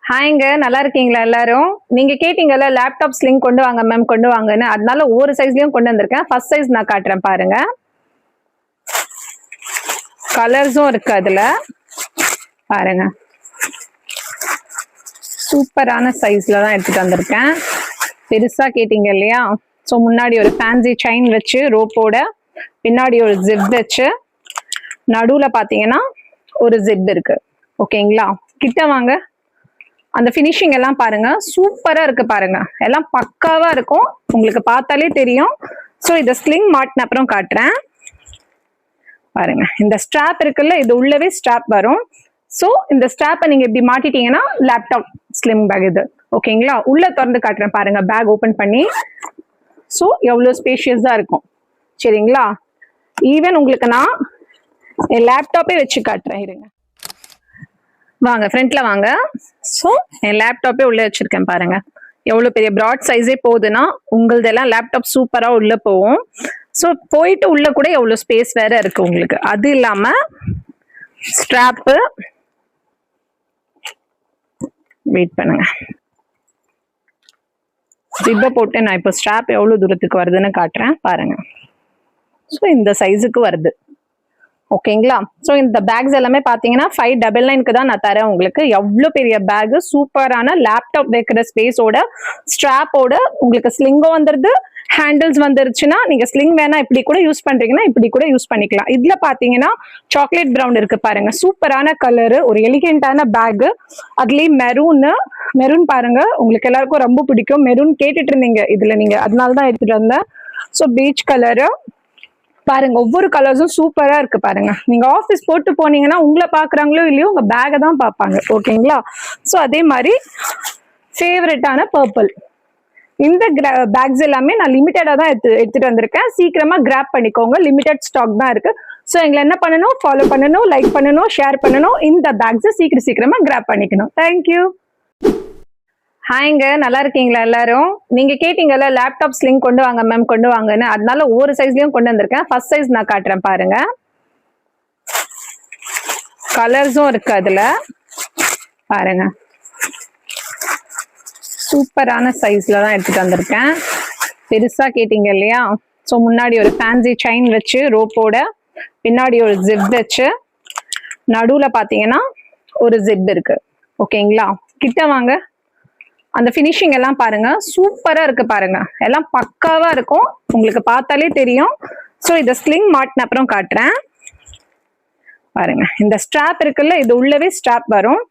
ஹாய்ங்க, நல்லா இருக்கீங்களா எல்லாரும்? நீங்க கேட்டீங்கல்ல லேப்டாப் ஸ்லிங் கொண்டு வாங்க மேம் கொண்டு வாங்கன்னு. அதனால ஒவ்வொரு சைஸ்லயும் கொண்டு வந்திருக்கேன். ஃபர்ஸ்ட் சைஸ் நான் காட்டுறேன் பாருங்க. கலர்ஸும் இருக்கு அதுல பாருங்க. சூப்பரான சைஸ்ல தான் எடுத்துட்டு வந்திருக்கேன். பெருசா கேட்டீங்க இல்லையா? ஸோ முன்னாடி ஒரு ஃபேன்சி செயின் வச்சு ரோப்போட, பின்னாடி ஒரு ஜிப் வச்சு, நடுவுல பாத்தீங்கன்னா ஒரு ஜிப் இருக்கு. ஓகேங்களா? கிட்ட வாங்க. அந்த ஃபினிஷிங் எல்லாம் பாருங்க, சூப்பரா இருக்கு பாருங்க. எல்லாம் பக்காவா இருக்கும், உங்களுக்கு பார்த்தாலே தெரியும். ஸோ இதை ஸ்லிங் மாட்டின அப்புறம் காட்டுறேன் பாருங்க. இந்த ஸ்ட்ராப் இருக்குல்ல, இது உள்ளவே ஸ்ட்ராப் வரும். ஸோ இந்த ஸ்ட்ராப்பை நீங்க இப்படி மாட்டிட்டீங்கன்னா லேப்டாப் ஸ்லிம் பேக் இது. ஓகேங்களா? உள்ள திறந்து காட்டுறேன் பாருங்க, பேக் ஓபன் பண்ணி. ஸோ எவ்வளவு ஸ்பேஷியஸா இருக்கும் சரிங்களா? ஈவன் உங்களுக்கு நான் என் லேப்டாப்பே வச்சு காட்டுறேன் இருங்க. வாங்க ஃப்ரண்ட்ல வாங்க. ஸோ என் லேப்டாப்பே உள்ள வச்சிருக்கேன் பாருங்க. எவ்வளவு பெரிய ப்ராட் சைஸே போகுதுன்னா உங்களதெல்லாம் லேப்டாப் சூப்பரா உள்ள போகும். ஸோ போயிட்டு உள்ள கூட எவ்வளவு ஸ்பேஸ் வேற இருக்கு உங்களுக்கு. அது இல்லாம ஸ்ட்ராப்பு, வெயிட் பண்ணுங்க, ஜிப்பை போட்டு நான் இப்போ ஸ்ட்ராப் எவ்வளவு தூரத்துக்கு வருதுன்னு காட்டுறேன் பாருங்க. ஸோ இந்த சைஸுக்கு வருது. ஓகேங்களா? ஸோ இந்த பேக்ஸ் எல்லாமே பார்த்தீங்கன்னா 599க்கு தான் நான் தரேன் உங்களுக்கு. எவ்வளோ பெரிய பேக், சூப்பரான லேப்டாப் வைக்கிற ஸ்பேஸோட, ஸ்ட்ராப்போட, உங்களுக்கு ஸ்லிங்கும் வந்துருது, ஹேண்டில்ஸ் வந்துருச்சுன்னா நீங்க ஸ்லிங் வேணா இப்படி கூட யூஸ் பண்றீங்கன்னா இப்படி கூட யூஸ் பண்ணிக்கலாம். இதுல பாத்தீங்கன்னா சாக்லேட் ப்ரௌன் இருக்கு பாருங்க, சூப்பரான கலரு, ஒரு எலிகென்டான பேக். அதுலயும் மெரூன் பாருங்க, உங்களுக்கு எல்லாருக்கும் ரொம்ப பிடிக்கும். மெரூன் கேட்டுட்டு இருந்தீங்க இதுல நீங்க, அதனாலதான் எடுத்துட்டு வந்தேன். ஸோ பீச் கலரு பாருங்க, ஒவ்வொரு கலர்ஸும் சூப்பரா இருக்கு பாருங்க. நீங்க ஆஃபீஸ் போட்டு போனீங்கன்னா உங்களை பாக்குறாங்களோ இல்லையோ உங்க பேக்கை தான் பார்ப்பாங்க. ஓகேங்களா? ஸோ அதே மாதிரி ஃபேவரட்டான பர்பிள். இந்த பேக்ஸ் எல்லாமே நான் லிமிட்டடா தான் எடுத்துட்டு வந்திருக்கேன். சீக்கிரமா கிராப் பண்ணிக்கோங்க, லிமிடெட் ஸ்டாக் தான் இருக்கு. ஸோ எங்களை என்ன பண்ணணும், ஃபாலோ பண்ணணும், லைக் பண்ணணும், ஷேர் பண்ணணும். இந்த பேக்ஸை சீக்கிரமா கிராப் பண்ணிக்கணும். தேங்க்யூ. ஹாய்ங்க, நல்லா இருக்கீங்களா எல்லாரும்? நீங்க கேட்டீங்கல்ல லேப்டாப் ஸ்லிங் கொண்டு வாங்க மேம் கொண்டு வாங்கன்னு. அதனால ஒவ்வொரு சைஸ்லயும் கொண்டு வந்திருக்கேன். ஃபர்ஸ்ட் சைஸ் நான் காட்டுறேன் பாருங்க. கலர்ஸும் இருக்கு அதுல பாருங்க. சூப்பரான சைஸ்ல தான் எடுத்துட்டு வந்திருக்கேன். பெருசா கேட்டீங்க இல்லையா? ஸோ முன்னாடி ஒரு ஃபேன்சி செயின் வச்சு ரோப்போட, பின்னாடி ஒரு ஜிப் வச்சு, நடுவுல பாத்தீங்கன்னா ஒரு ஜிப் இருக்கு. ஓகேங்களா? கிட்ட வாங்க. அந்த ஃபினிஷிங் எல்லாம் பாருங்க, சூப்பரா இருக்கு பாருங்க. எல்லாம் பக்காவா இருக்கும், உங்களுக்கு பார்த்தாலே தெரியும். ஸோ இதை ஸ்லிங் மாட்டின அப்புறம் காட்டுறேன் பாருங்க. இந்த ஸ்ட்ராப் இருக்குல்ல, இது உள்ளவே ஸ்ட்ராப் வரும்.